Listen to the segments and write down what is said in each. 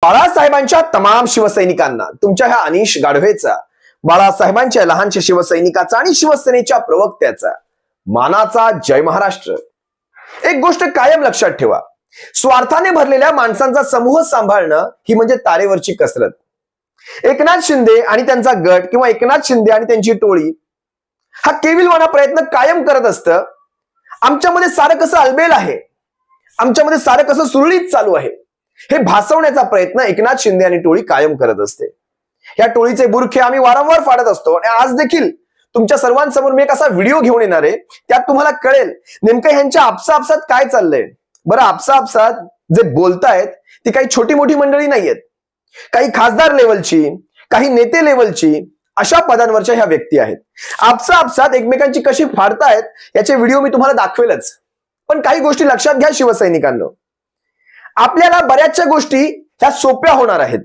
बाळासाहेबांच्या तमाम शिवसैनिकांना तुमच्या ह्या अनिश गाढवेचा, बाळासाहेबांच्या लहानशा शिवसैनिकाचा आणि शिवसेनेच्या प्रवक्त्याचा मानाचा जय महाराष्ट्र। एक गोष्ट कायम लक्षात ठेवा, स्वार्थाने भरलेल्या माणसांचा समूह सांभाळणं ही म्हणजे तारेवरची कसरत। एकनाथ शिंदे आणि त्यांचा गट किंवा एकनाथ शिंदे आणि त्यांची टोळी हा केविलवाणा प्रयत्न कायम करत असतं, आमच्यामध्ये सारं कसं अलबेल आहे, आमच्यामध्ये सारं कसं सुरळीत चालू आहे हे भासवण्याचा प्रयत्न एकनाथ शिंदे आणि टोळी कायम करत असते। या टोळीचे बुरखे आम्ही वारंवार फाडत असतो आणि आज देखील तुमच्या सर्वांसमोर मी एक असा व्हिडिओ घेऊन येणार आहे, त्यात तुम्हाला कळेल नेमकं ह्यांच्या आपसात काय चाललंय। बरं, आपसात जे बोलतायत ती काही छोटी मोठी मंडळी नाहीयेत, काही खासदार लेवलची, काही नेते लेवलची अशा पदांवरच्या ह्या व्यक्ती आहेत। आपसात एकमेकांची कशी फाडतायत याचे व्हिडिओ मी तुम्हाला दाखवेलच, पण काही गोष्टी लक्षात घ्या शिवसैनिकांनो, आपल्याला बऱ्याचशा गोष्टी ह्या सोप्या होणार आहेत।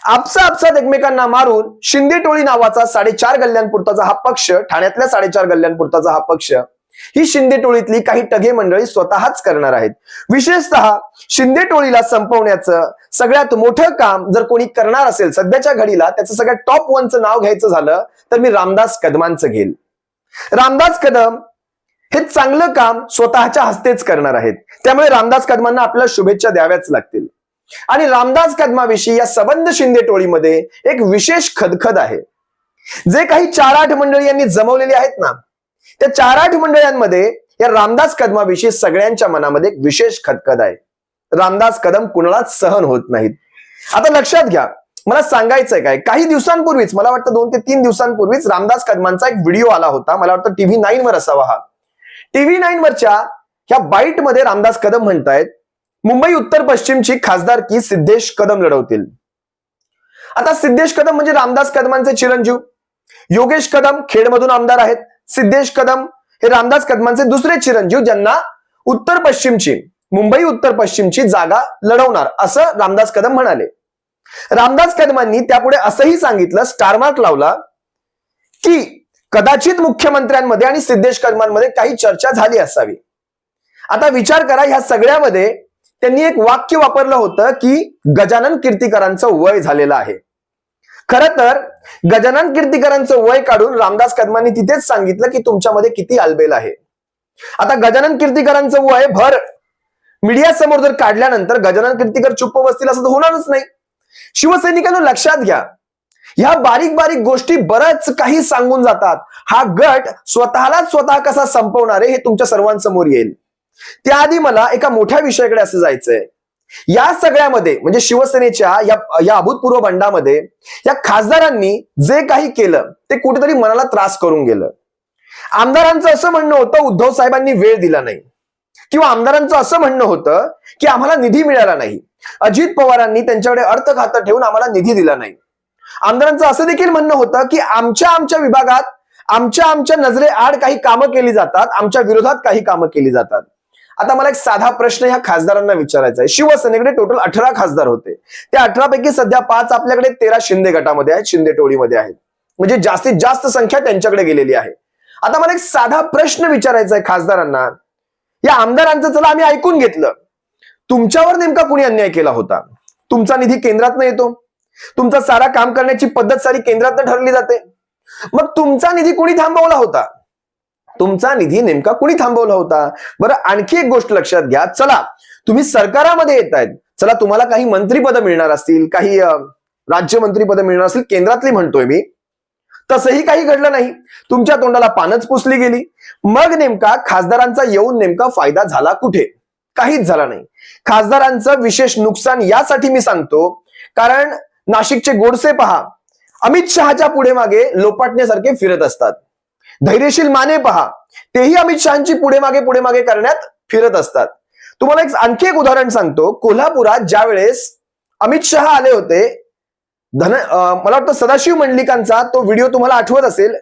आपसात एकमेकांना मारून शिंदे टोळी नावाचा 4.5 गल्ल्यांपुरताचा हा पक्ष, ठाण्यातल्या 4.5 गल्ल्यांपुरताचा हा पक्ष, ही शिंदे टोळीतली काही टगे मंडळी स्वतःच करणार आहेत। विशेषतः शिंदे टोळीला संपवण्याचं सगळ्यात मोठं काम जर कोणी करणार असेल सध्याच्या घडीला, त्याचं सगळ्यात टॉप 1चं नाव घ्यायचं झालं तर मी रामदास कदमांचं घेईल। रामदास कदम हे चांगलं काम स्वतःच्या हस्तेच करणार आहेत, त्यामुळे रामदास कदमांना आपल्याला शुभेच्छा द्याव्याच लागतील। आणि रामदास कदमाविषयी या सबंध शिंदे टोळीमध्ये एक विशेष खदखद आहे। जे काही 4-8 मंडळी यांनी जमवलेली आहेत ना, त्या 4-8 मंडळांमध्ये या रामदास कदमाविषयी सगळ्यांच्या मनामध्ये एक विशेष खदखद आहे। रामदास कदम कुणालाच सहन होत नाहीत। आता लक्षात घ्या, मला सांगायचंय काय, काही दिवसांपूर्वीच, मला वाटतं 2 ते 3 दिवसांपूर्वीच रामदास कदमांचा एक व्हिडिओ आला होता, मला वाटतं TV9 वर असावा हा। TV9 वरच्या ह्या बाईट मध्ये रामदास कदम म्हणतायत, मुंबई उत्तर पश्चिमची खासदारकी सिद्धेश कदम लढवतील। आता सिद्धेश कदम म्हणजे रामदास कदमांचे चिरंजीव, योगेश कदम खेडमधून आमदार आहेत, सिद्धेश कदम हे रामदास कदमांचे दुसरे चिरंजीव, ज्यांना उत्तर पश्चिमची, मुंबई उत्तर पश्चिमची जागा लढवणार असं रामदास कदम म्हणाले। रामदास कदमांनी त्यापुढे असंही सांगितलं, स्टार मार्क लावला, की कदाचित मुख्यमंत्र्यांमध्ये आणि सिद्धेश कदमांमध्ये काही चर्चा झाली असावी। आता विचार करा, ह्या सगळ्यामध्ये त्यांनी एक वाक्य वापरलं होतं की गजानन कीर्तिकरांचं वय झालेलं आहे। खरं तर गजानन कीर्तिकरांचं वय काढून रामदास कदमांनी तिथेच सांगितलं की तुमच्यामध्ये किती अलबेल आहे। आता गजानन कीर्तिकरांचं वय भर मीडिया समोर जर काढल्यानंतर गजानन कीर्तिकर चुप्प बसतील असं तर होणारच नाही। शिवसैनिकांना लक्षात घ्या, ह्या बारीक गोष्टी बरंच काही सांगून जातात। हा गट स्वतः कसा संपवणार आहे हे तुमच्या सर्वांसमोर येईल। त्याआधी मला एका मोठ्या विषयाकडे असं जायचंय। या सगळ्यामध्ये म्हणजे शिवसेनेच्या या अभूतपूर्व बंडामध्ये या खासदारांनी जे काही केलं ते कुठेतरी मनाला त्रास करून गेलं। आमदारांचं असं म्हणणं होतं उद्धव साहेबांनी वेळ दिला नाही, किंवा आमदारांचं असं म्हणणं होतं की आम्हाला निधी मिळाला नाही, अजित पवारांनी त्यांच्याकडे अर्थ खातं ठेवून आम्हाला निधी दिला नाही। आमदारांचं असं देखील म्हणणं होतं की आमच्या विभागात आमच्या नजरेआड काही कामं केली जातात, आमच्या विरोधात काही कामं केली जातात। आता मला एक साधा प्रश्न ह्या खासदारांना विचारायचा आहे। शिवसेनेकडे टोटल 18 खासदार होते, त्या 18 पैकी सध्या 5 आपल्याकडे 13 शिंदे गटामध्ये आहेत, शिंदे टोळीमध्ये आहेत, म्हणजे जास्तीत जास्त संख्या त्यांच्याकडे गेलेली आहे। आता मला एक साधा प्रश्न विचारायचा आहे खासदारांना, या आमदारांचं चला आम्ही ऐकून घेतलं, तुमच्यावर नेमका कुणी अन्याय केला होता? तुमचा निधी केंद्रातनं येतो, तुमचा सारा काम करण्याची पद्धत सारी केंद्रातनं ठरली जाते, मग तुमचा निधी कुणी थांबवला होता? तुमचा निधी नेमका कुणी थांबवला होता? बरं, आणखी एक गोष्ट लक्षात घ्या, चला तुम्ही सरकारामध्ये येतायत, चला तुम्हाला काही मंत्रीपद मिळणार असतील, काही राज्यमंत्रीपद मिळणार असतील, केंद्रातली म्हणतोय मी, तसंही काही घडलं नाही, तुमच्या तोंडाला पानच पुसली गेली। मग नेमका खासदारांचा येऊन नेमका फायदा झाला कुठे? काहीच झाला नाही। खासदारांचं विशेष नुकसान यासाठी मी सांगतो कारण नाशिकचे गोडसे पहा, अमित शहाच्या पुढे मागे लोपाटण्यासारखे फिरत असतात। धैर्यशील माने पहा, तेही अमित शहाची पुढे मागे करण्यात फिरत असतात। तुम्हाला आणखी एक उदाहरण सांगतो, कोल्हापुरात ज्या वेळेस अमित शहा आले होते, मला वाटतं सदाशिव मंडलिकांचा तो व्हिडिओ तुम्हाला आठवत असेल,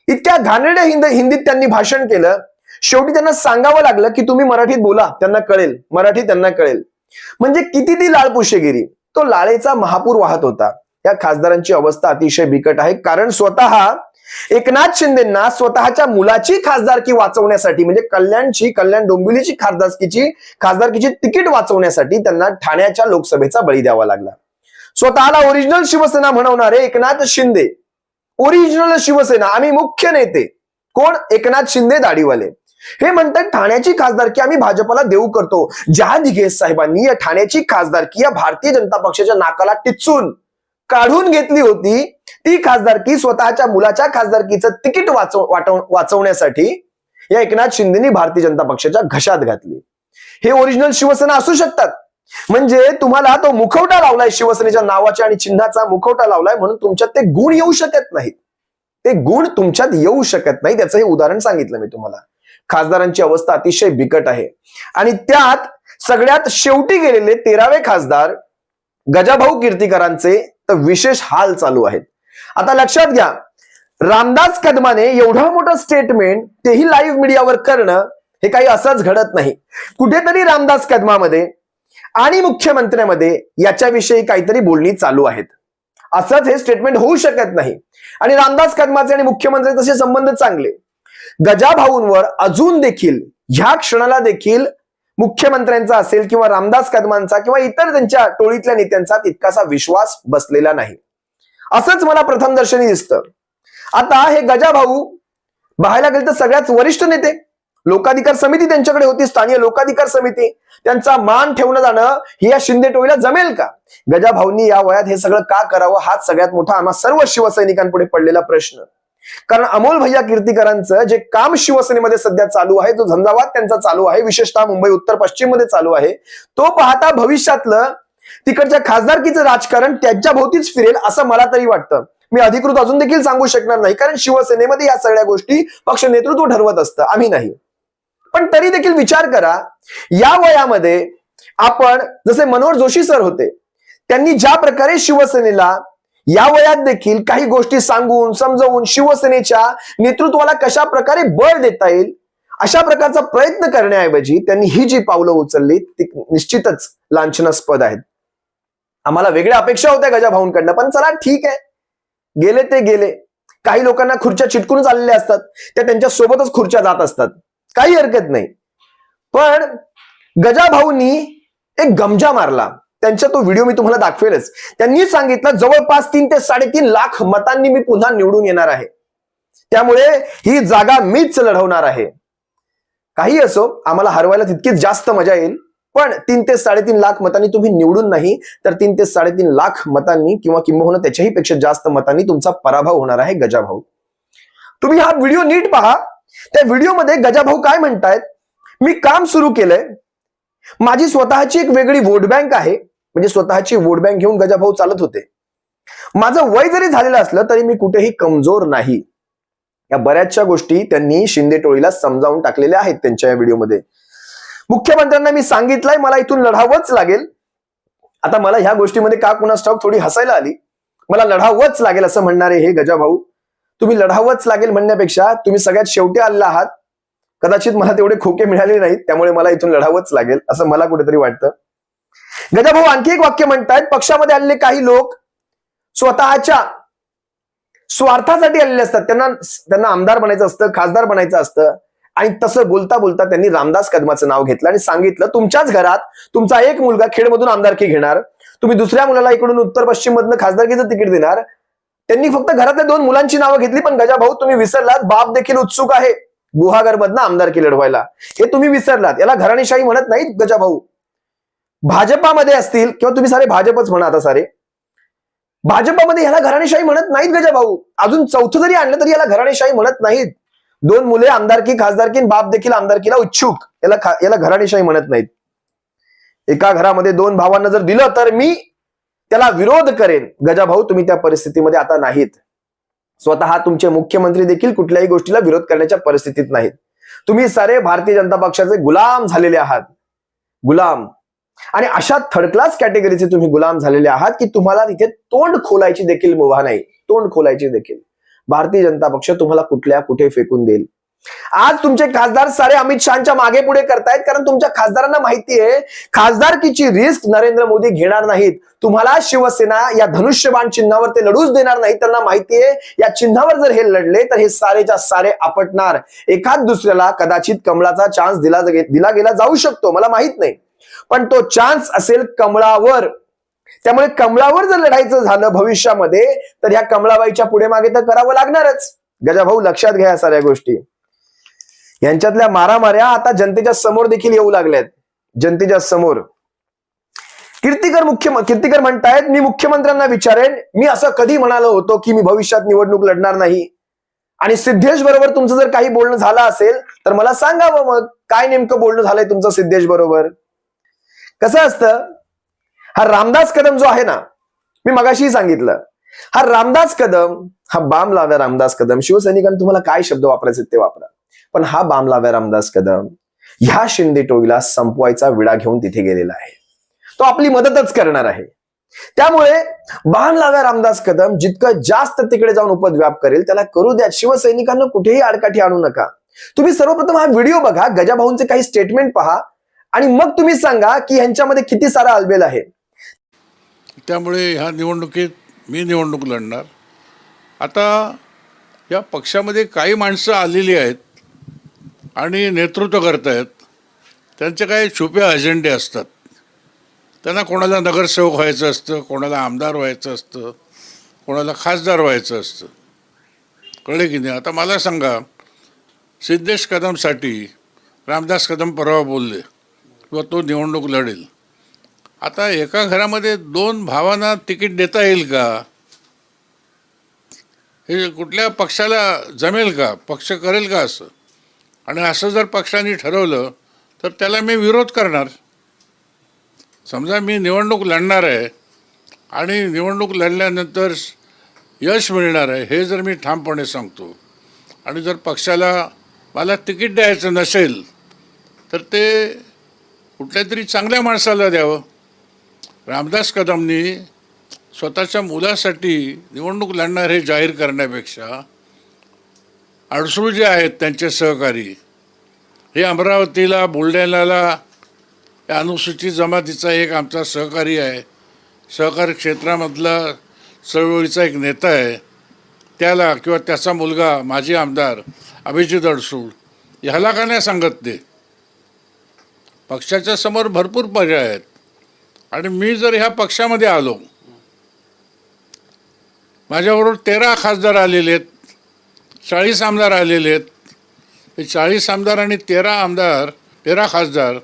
इतक्या घाणेरड्या हिंदीत त्यांनी भाषण केलं, शेवटी त्यांना सांगावं लागलं की तुम्ही मराठीत बोला, त्यांना कळेल, मराठी त्यांना कळेल। म्हणजे किती ती लाळपुशेगिरी, तो लाळेचा महापूर वाहत होता। या खासदारांची अवस्था अतिशय बिकट आहे, कारण स्वतः एकनाथ शिंदेंना स्वतःच्या मुलाची खासदारकी वाचवण्यासाठी, म्हणजे कल्याण डोंबिवलीची खासदारकीची तिकीट वाचवण्यासाठी त्यांना ठाण्याच्या लोकसभेचा बळी द्यावा लागला. स्वतःला ओरिजिनल शिवसेना म्हणवणारे एकनाथ शिंदे, ओरिजिनल शिवसेना, आम्ही मुख्य नेते कोण? एकनाथ शिंदे दाढीवाले, हे म्हणतात ठाण्याची खासदारकी आम्ही भाजपला देऊ करतो. ज्या दिघे साहेबांनी या ठाण्याची खासदारकी या भारतीय जनता पक्षाच्या नाकाला टिचून काढून घेतली होती, ती खासदारकी स्वतःच्या मुलाच्या खासदारकीचं तिकीट वाचवण्यासाठी या एकनाथ शिंदेनी भारतीय जनता पक्षाच्या घशात घातली. हे ओरिजिनल शिवसेना असू शकतात. म्हणजे तुम्हाला तो मुखवटा लावलाय, शिवसेनेच्या नावाच्या आणि चिन्हाचा मुखवटा लावलाय, म्हणून तुमच्यात ते गुण येऊ शकत नाहीत. ते गुण तुमच्यात येऊ शकत नाही. त्याचं हे उदाहरण सांगितलं मी तुम्हाला. खासदारांची अवस्था अतिशय बिकट आहे. आणि त्यात सगळ्यात शेवटी गेलेले 13वे खासदार गजाभाऊ कीर्तीकरांचे तर विशेष हाल चालू आहेत. आता लक्षात घ्या, रामदास कदमाने एवढं मोठं स्टेटमेंट तेही लाईव्ह मीडियावर करणं हे काही असंच घडत नाही. कुठेतरी रामदास कदमामध्ये आणि मुख्यमंत्र्यामध्ये याच्याविषयी काहीतरी बोलणी चालू आहेत. असंच हे स्टेटमेंट होऊ शकत नाही. आणि रामदास कदमाचे आणि मुख्यमंत्री तसे संबंध चांगले. गजाभाऊंवर अजून देखील ह्या क्षणाला देखील मुख्यमंत्र्यांचा असेल किंवा रामदास कदमांचा किंवा इतर त्यांच्या टोळीतल्या नेत्यांचा तितकासा विश्वास बसलेला नाही, असंच मला प्रथम दर्शनी दिसतं. आता हे गजाभाऊ पाहायला गेलं तर सगळ्यात वरिष्ठ नेते, लोकाधिकार समिती त्यांच्याकडे होती, स्थानिक लोकाधिकार समिती, त्यांचा मान ठेवणं जाणं ही या शिंदे टोळीला जमेल का? गजाभाऊंनी या वयात हे सगळं का करावं, हाच सगळ्यात मोठा आम्हा सर्व शिवसैनिकांपुढे पडलेला प्रश्न. कारण अमोल भैया कीर्तीकरांचं जे काम शिवसेनेमध्ये सध्या चालू आहे, जो झंझावात त्यांचा चालू आहे, विशेषतः मुंबई उत्तर पश्चिम मध्ये चालू आहे, तो पाहता भविष्यातलं तिकडच्या खासदारकीचं राजकारण त्यांच्या भोवतीच फिरेल असं मला तरी वाटतं. मी अधिकृत अजून देखील सांगू शकणार नाही, कारण शिवसेनेमध्ये या सगळ्या गोष्टी पक्ष नेतृत्व ठरवत असतं, आम्ही नाही. पण तरी देखील विचार करा, या वयामध्ये आपण जसे मनोहर जोशी सर होते, त्यांनी ज्या प्रकारे शिवसेनेला या वयात देखील काही गोष्टी सांगून समजावून शिवसेनेच्या नेतृत्वाला कशा प्रकारे बळ देता येईल अशा प्रकारचा प्रयत्न करण्याऐवजी त्यांनी ही जी पावलं उचलली ती निश्चितच लांछनास्पद आहेत. आम्हाला वेगळ्या अपेक्षा होत्या गजाभाऊंकडनं, पण चला ठीक आहे, गेले ते गेले. काही लोकांना खुर्च्या चिटकून चाललेल्या असतात, त्या त्यांच्या सोबतच खुर्च्या जात असतात, काही हरकत नाही. पण गजाभाऊंनी एक गमजा मारला. त्यांचा तो व्हिडिओ मी तुम्हाला दाखवेलच. त्यांनी सांगितलं जवळपास 3 ते 3.5 लाख मतांनी मी पुन्हा निवडून येणार आहे, त्यामुळे ही जागा मीच लढवणार आहे. काही असो, आम्हाला हरवायला तितकीच जास्त मजा येईल, पण 3 ते 3.5 लाख मतांनी तुम्ही निवडून नाही तर 3 ते 3.5 लाख मतांनी किंवा किंबहुना त्याच्याही पेक्षा जास्त मतांनी तुमचा पराभव होणार आहे गजाभाऊ. तुम्ही हा व्हिडिओ नीट पहा. त्या व्हिडिओमध्ये गजाभाऊ काय म्हणतायत, मी काम सुरू केलंय, माझी स्वतःची एक वेगळी वोट बँक आहे, म्हणजे स्वतःची वोट बँक घेऊन गजाभाऊ चालत होते. माझं वय जरी झालेलं असलं तरी मी कुठेही कमजोर नाही. या बऱ्याचशा गोष्टी त्यांनी शिंदे टोळीला समजावून टाकलेल्या आहेत त्यांच्या या व्हिडिओमध्ये. मुख्यमंत्र्यांना मी सांगितलंय मला इथून लढावंच लागेल. आता मला ह्या गोष्टीमध्ये का कुणास ठाऊक थोडी हसायला आली. मला लढावंच लागेल असं म्हणणारे हे गजाभाऊ, तुम्ही लढावंच लागेल म्हणण्यापेक्षा तुम्ही सगळ्यात शेवटी आलेला आहात. कदाचित मला तेवढे खोके मिळाले नाहीत, त्यामुळे मला इथून लढावंच लागेल असं मला कुठेतरी वाटतं. गजाभाऊ आणखी एक वाक्य म्हणतायत, पक्षामध्ये आलेले काही लोक स्वतःच्या स्वार्थासाठी आलेले असतात, त्यांना आमदार बनायचं असतं, खासदार बनायचं असतं. आणि तसं बोलता बोलता त्यांनी रामदास कदमाचं नाव घेतलं आणि सांगितलं तुमच्याच घरात तुमचा एक मुलगा खेडमधून आमदारकी घेणार, तुम्ही दुसऱ्या मुलाला इकडून उत्तर पश्चिम मधनं खासदारकीचं तिकीट देणार. त्यांनी फक्त घरातल्या 2 मुलांची नावं घेतली, पण गजाभाऊ तुम्ही विसरलात बाप देखील उत्सुक आहे गुहागर मधनं आमदारकी लढवायला, हे तुम्ही विसरलात. याला घराणेशाही म्हणत नाहीत गजाभाऊ. भाजपामध्ये असतील किंवा तुम्ही सारे भाजपच म्हणा, आता सारे भाजपामध्ये याला घराणेशाही म्हणत नाहीत गजाभाऊ. अजून चौथं जरी आणलं तरी याला घराणेशाही म्हणत नाहीत. 2 मुले आमदारकी खासदारकी, बाप देखील आमदारकीला इच्छुक, याला घराणेशाही म्हणत नाहीत. एका घरामध्ये 2 भावांना जर दिलं तर मी त्याला विरोध करेन. गजाभाऊ तुम्ही त्या परिस्थितीमध्ये आता नाहीत. स्वतः तुमचे मुख्यमंत्री देखील कुठल्याही गोष्टीला विरोध करण्याच्या परिस्थितीत नाहीत. तुम्ही सारे भारतीय जनता पक्षाचे गुलाम झालेले आहात, गुलाम. आणि अशा थर्ड क्लास कॅटेगरीचे तुम्ही गुलाम झालेले आहात की तुम्हाला तिथे तोंड खोलायची देखील मुभा नाही, तोंड खोलायची देखील. भारतीय जनता पक्ष तुम्हाला कुठल्या कुठे फेकून देईल. आज तुमचे खासदार सारे अमित शहाच्या मागे पुढे करतायत, कारण तुमच्या खासदारांना माहिती आहे खासदारकीची रिस्क नरेंद्र मोदी घेणार नाहीत. तुम्हाला शिवसेना या धनुष्यबाण चिन्हावर ते लढूच देणार नाही. त्यांना माहिती आहे या चिन्हावर जर हे लढले तर हे सारेच्या सारे आपटणार. एखाद दुसऱ्याला कदाचित कमळाचा चान्स दिला गेला जाऊ शकतो, मला माहित नाही, पण तो चान्स असेल कमळावर. त्यामुळे कमळावर जर लढायचं झालं भविष्यामध्ये तर ह्या कमळाबाईच्या पुढे मागे तर करावं लागणारच. गजाभाऊ लक्षात घ्या साऱ्या गोष्टी. यांच्यातल्या मारामाऱ्या आता जनतेच्या समोर देखील येऊ लागल्यात. जनतेच्या समोर कीर्तिकर म्हणतायत, मी मुख्यमंत्र्यांना विचारेन, मी असं कधी म्हणालो होतो की मी भविष्यात निवडणूक लढणार नाही. आणि सिद्धेश बरोबर तुमचं जर काही बोलणं झालं असेल तर मला सांगावं, मग काय नेमकं बोलणं झालंय तुमचं सिद्धेश बरोबर. कसं असतं, हा रामदास कदम जो आहे ना, मी मगाशी सांगितलं, हा रामदास कदम, हा बाम लाव्या रामदास कदम, शिवसैनिकांनी तुम्हाला काय शब्द वापरायचे ते वापरा, पण हा बाम लाव्या रामदास कदम ह्या शिंदे टोळीला संपवायचा विडा घेऊन तिथे गेलेला आहे. तो आपली मदतच करणार आहे. त्यामुळे बाम लाव्या रामदास कदम जितकं जास्त तिकडे जाऊन उपद्व्याप करेल त्याला करू द्या. शिवसैनिकांना कुठेही आडकाठी आणू नका. तुम्ही सर्वप्रथम हा व्हिडिओ बघा, गजाभाऊंचे काही स्टेटमेंट पहा आणि मग तुम्ही सांगा की ह्यांच्यामध्ये किती सारा अलबेल आहे. त्यामुळे ह्या निवडणुकीत मी निवडणूक लढणार. आता या पक्षामध्ये काही माणसं आलेली आहेत आणि नेतृत्व करतायत. त्यांचे काही छुपे अजेंडे असतात. त्यांना कोणाला नगरसेवक व्हायचं असतं, कोणाला आमदार व्हायचं असतं, कोणाला खासदार व्हायचं असतं. कळले की नाही. आता मला सांगा, सिद्धेश कदमसाठी रामदास कदम परवा बोलले किंवा तो निवडणूक लढेल. आता एका घरामध्ये दोन भावांना तिकीट देता येईल का? हे कुठल्या पक्षाला जमेल का? पक्ष करेल का असं? आणि असं जर पक्षाने ठरवलं तर त्याला मी विरोध करणार. समजा मी निवडणूक लढणार आहे आणि निवडणूक लढल्यानंतर यश मिळणार आहे हे जर मी ठामपणे सांगतो आणि जर पक्षाला मला तिकीट द्यायचं नसेल तर ते कुठल्या तरी चांगल्या माणसाला द्यावं. रामदास कदमनी स्वतःच्या मुलासाठी निवडणूक लढणार हे जाहीर करण्यापेक्षा अडसूळ जे आहेत त्यांचे सहकारी, हे अमरावतीला बुलढाण्याला अनुसूचित जमातीचा एक आमचा सहकारी आहे, सहकारी क्षेत्रामधला चळवळीचा एक नेता आहे, त्याला किंवा त्याचा मुलगा माजी आमदार अभिजित अडसूळ ह्याला का नाही सांगत ते? पक्षाच्या समोर भरपूर पर्याय आहेत. आणि मी जर ह्या पक्षामध्ये आलो, माझ्याबरोबर 13 खासदार आलेले आहेत, 40 आमदार आलेले आहेत. हे 40 आमदार आणि 13 खासदार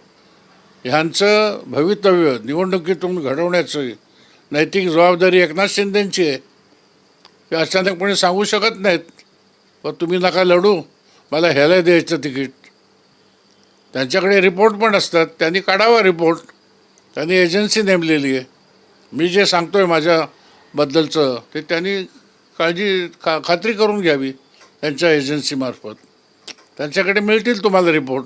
ह्यांचं भवितव्य निवडणुकीतून घडवण्याची नैतिक जबाबदारी एकनाथ शिंदेंची आहे. ते अचानकपणे सांगू शकत नाहीत, व तुम्ही नका लढू, मला ह्याला द्यायचं तिकीट. त्यांच्याकडे रिपोर्ट पण असतात, त्यांनी काढावा रिपोर्ट. त्यांनी एजन्सी नेमलेली आहे. मी जे सांगतो आहे माझ्याबद्दलचं ते त्यांनी खात्री करून घ्यावी त्यांच्या एजन्सीमार्फत. त्यांच्याकडे मिळतील तुम्हाला रिपोर्ट.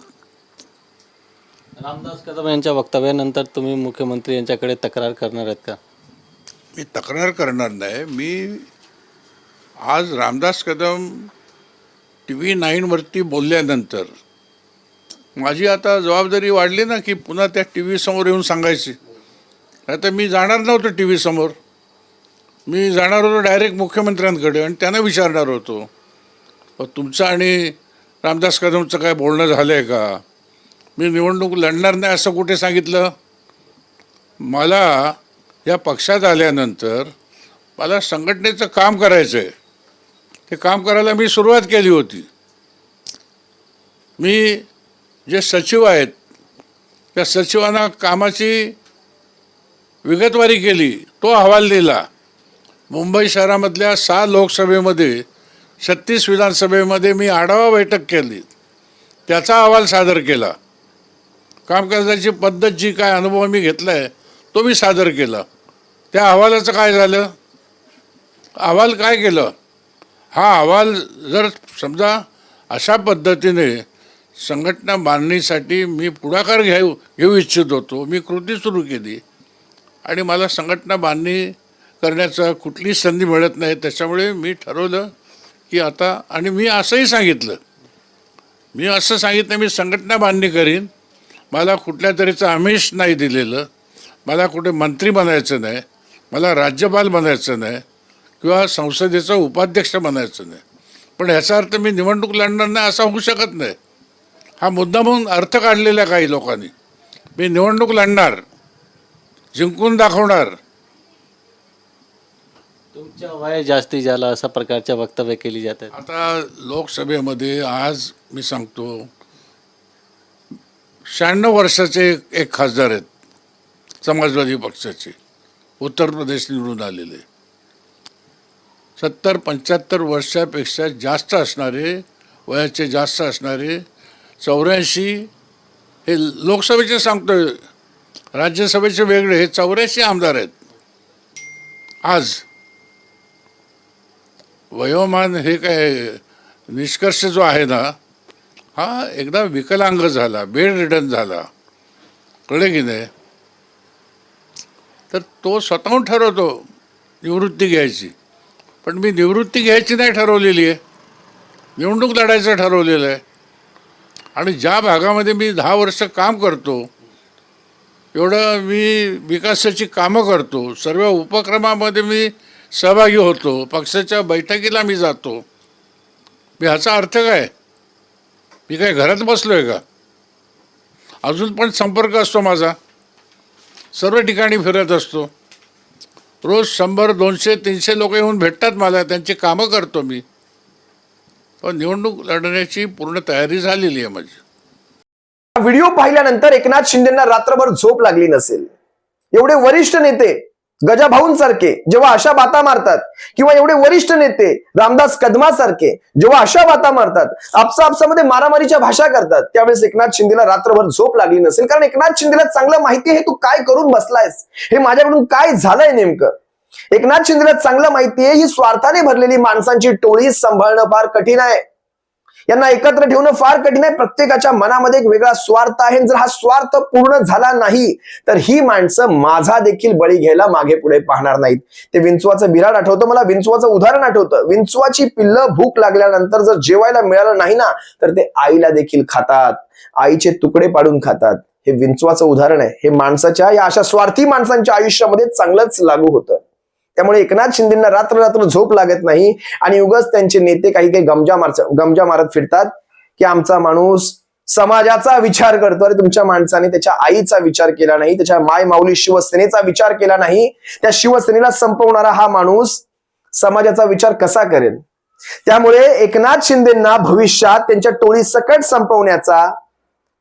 रामदास कदम यांच्या वक्तव्यानंतर तुम्ही मुख्यमंत्री यांच्याकडे तक्रार करणार आहेत का? मी तक्रार करणार नाही. मी आज रामदास कदम TV9वरती बोलल्यानंतर माझी आता जबाबदारी वाढली ना, की पुन्हा त्या TV समोर येऊन सांगायची. आता मी जाणार नव्हतो TV समोर, मी जाणार होतो डायरेक्ट मुख्यमंत्र्यांकडे आणि त्यांना विचारणार होतो, तुमचं आणि रामदास कदमचं काय बोलणं झालं आहे का? मी निवडणूक लढणार नाही असं कुठे सांगितलं? मला या पक्षात आल्यानंतर मला संघटनेचं काम करायचं आहे. ते काम करायला मी सुरुवात केली होती. मी जे सचिव आहेत त्या सचिवांना कामाची विगतवारी केली, तो अहवाल दिला. मुंबई शहरामधल्या 6 लोकसभेमध्ये 36 विधानसभेमध्ये मी आढावा बैठक केली, त्याचा अहवाल सादर केला. कामकाजाची पद्धत जी काय अनुभव मी घेतला आहे तो मी सादर केला. त्या अहवालाचं काय झालं? अहवाल काय केलं? हा अहवाल जर समजा अशा पद्धतीने संघटना बांधणीसाठी मी पुढाकार घेऊ इच्छित होतो, मी कृती सुरू केली आणि मला संघटना बांधणी करण्याचा कुठलीच संधी मिळत नाही. त्याच्यामुळे मी ठरवलं की आता, आणि मी असंही सांगितलं मी असं सांगितलं, मी संघटना बांधणी करीन, मला कुठल्या तरीचं आमिष नाही दिलेलं, मला कुठे मंत्री बनायचं नाही, मला राज्यपाल बनायचं नाही किंवा संसदेचा उपाध्यक्ष बनायचं नाही. पण ह्याचा अर्थ मी निवडणूक लढणार नाही असा होऊ शकत नाही. हा मुद्दा म्हणून अर्थ काढलेला आहे काही लोकांनी. मी निवडणूक लढणार, जिंकून दाखवणार. तुमच्या वय जास्ती झाला अशा प्रकारच्या वक्तव्य केली जातात. आता लोकसभेमध्ये आज मी सांगतो 96 वर्षाचे एक खासदार आहेत समाजवादी पक्षाचे, उत्तर प्रदेश निवडून आलेले. 70-75 वर्षापेक्षा जास्त असणारे, वयाचे जास्त असणारे 84, हे लोकसभेचे सांगतोय, राज्यसभेचे वेगळे, हे 84 आमदार आहेत. आज वयोमान हे काय निष्कर्ष जो आहे ना, हा एकदा विकलांग झाला, बेड रिडन झाला, कळले की नाही, तर तो स्वतःहून ठरवतो निवृत्ती घ्यायची. पण मी निवृत्ती घ्यायची नाही ठरवलेली आहे, निवडणूक लढायचं ठरवलेलं आहे. आणि ज्या भागामध्ये मी 10 वर्ष काम करतो, एवढं मी विकासाची कामं करतो, सर्व उपक्रमामध्ये मी सहभागी होतो, पक्षाच्या बैठकीला मी जातो. मी ह्याचा अर्थ काय? मी काय घरात बसलो आहे का? अजून पण संपर्क असतो माझा, सर्व ठिकाणी फिरत असतो. रोज 100, 200, 300 लोक येऊन भेटतात मला, त्यांची कामं करतो मी. पण निवडणूक लढण्याची पूर्ण तयारी झालेली आहे माझी. व्हिडिओ पाहिल्यानंतर एकनाथ शिंदेंना रात्रभर झोप लागली नसेल. एवढे वरिष्ठ नेते गजाभाऊंसारखे जेव्हा अशा बाता मारतात, किंवा एवढे वरिष्ठ नेते रामदास कदमासारखे जेव्हा अशा बाता मारतात, आपसामध्ये मारामारीच्या भाषा करतात, त्यावेळेस एकनाथ शिंदेला रात्रभर झोप लागली नसेल. कारण एकनाथ शिंदेला चांगलं माहिती आहे, तू काय करून बसलायस, हे माझ्याकडून काय झालंय नेमकं. एकनाथ शिंदेला चांगलं माहिती आहे, ही स्वार्थाने भरलेली माणसांची टोळी सांभाळणं फार कठीण आहे. यांना एकत्र ठेवणं फार कठीण आहे. प्रत्येकाच्या मनामध्ये एक वेगळा स्वार्थ आहे. जर हा स्वार्थ पूर्ण झाला नाही तर ही माणसं माझा देखील बळी घ्यायला मागे पुढे पाहणार नाहीत. ते विंचवाचं बिराड आठवतं मला, विंचवाचं उदाहरण आठवतं. विंचवाची पिल्लं भूक लागल्यानंतर जर जेवायला मिळालं नाही ना, तर ते आईला देखील खातात, आईचे तुकडे पाडून खातात. हे विंचवाचं उदाहरण आहे. हे माणसाच्या, या अशा स्वार्थी माणसांच्या आयुष्यामध्ये चांगलंच लागू होतं. त्यामुळे एकनाथ शिंदेंना रात्र झोप लागत नाही आणि उगाच त्यांचे नेते काही गमजा मारत फिरतात की आमचा माणूस समाजाचा विचार करतो. अरे तुमच्या माणसाने त्याच्या आईचा विचार केला नाही, त्याच्या माय माऊली शिवसेनेचा विचार केला नाही. त्या शिवसेनेला संपवणारा हा माणूस समाजाचा विचार कसा करेल? त्यामुळे एकनाथ शिंदेंना भविष्यात त्यांच्या टोळी सकट संपवण्याचा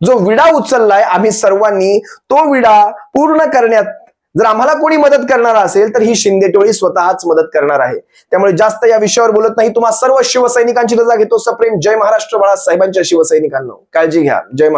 जो विडा उचललाय आम्ही सर्वांनी, तो विडा पूर्ण करण्यात जर आम्हाला कोणी मदत करणार असेल तर ही शिंदे टोळी स्वतःच मदत करणार आहे. त्यामुळे जास्त या विषयावर बोलत नाही. तुम्हा सर्व शिवसैनिकांची रजा घेतो. सप्रेम जय महाराष्ट्र. बाळासाहेबांच्या शिवसैनिकांनो काळजी घ्या. जय महाराष्ट्र.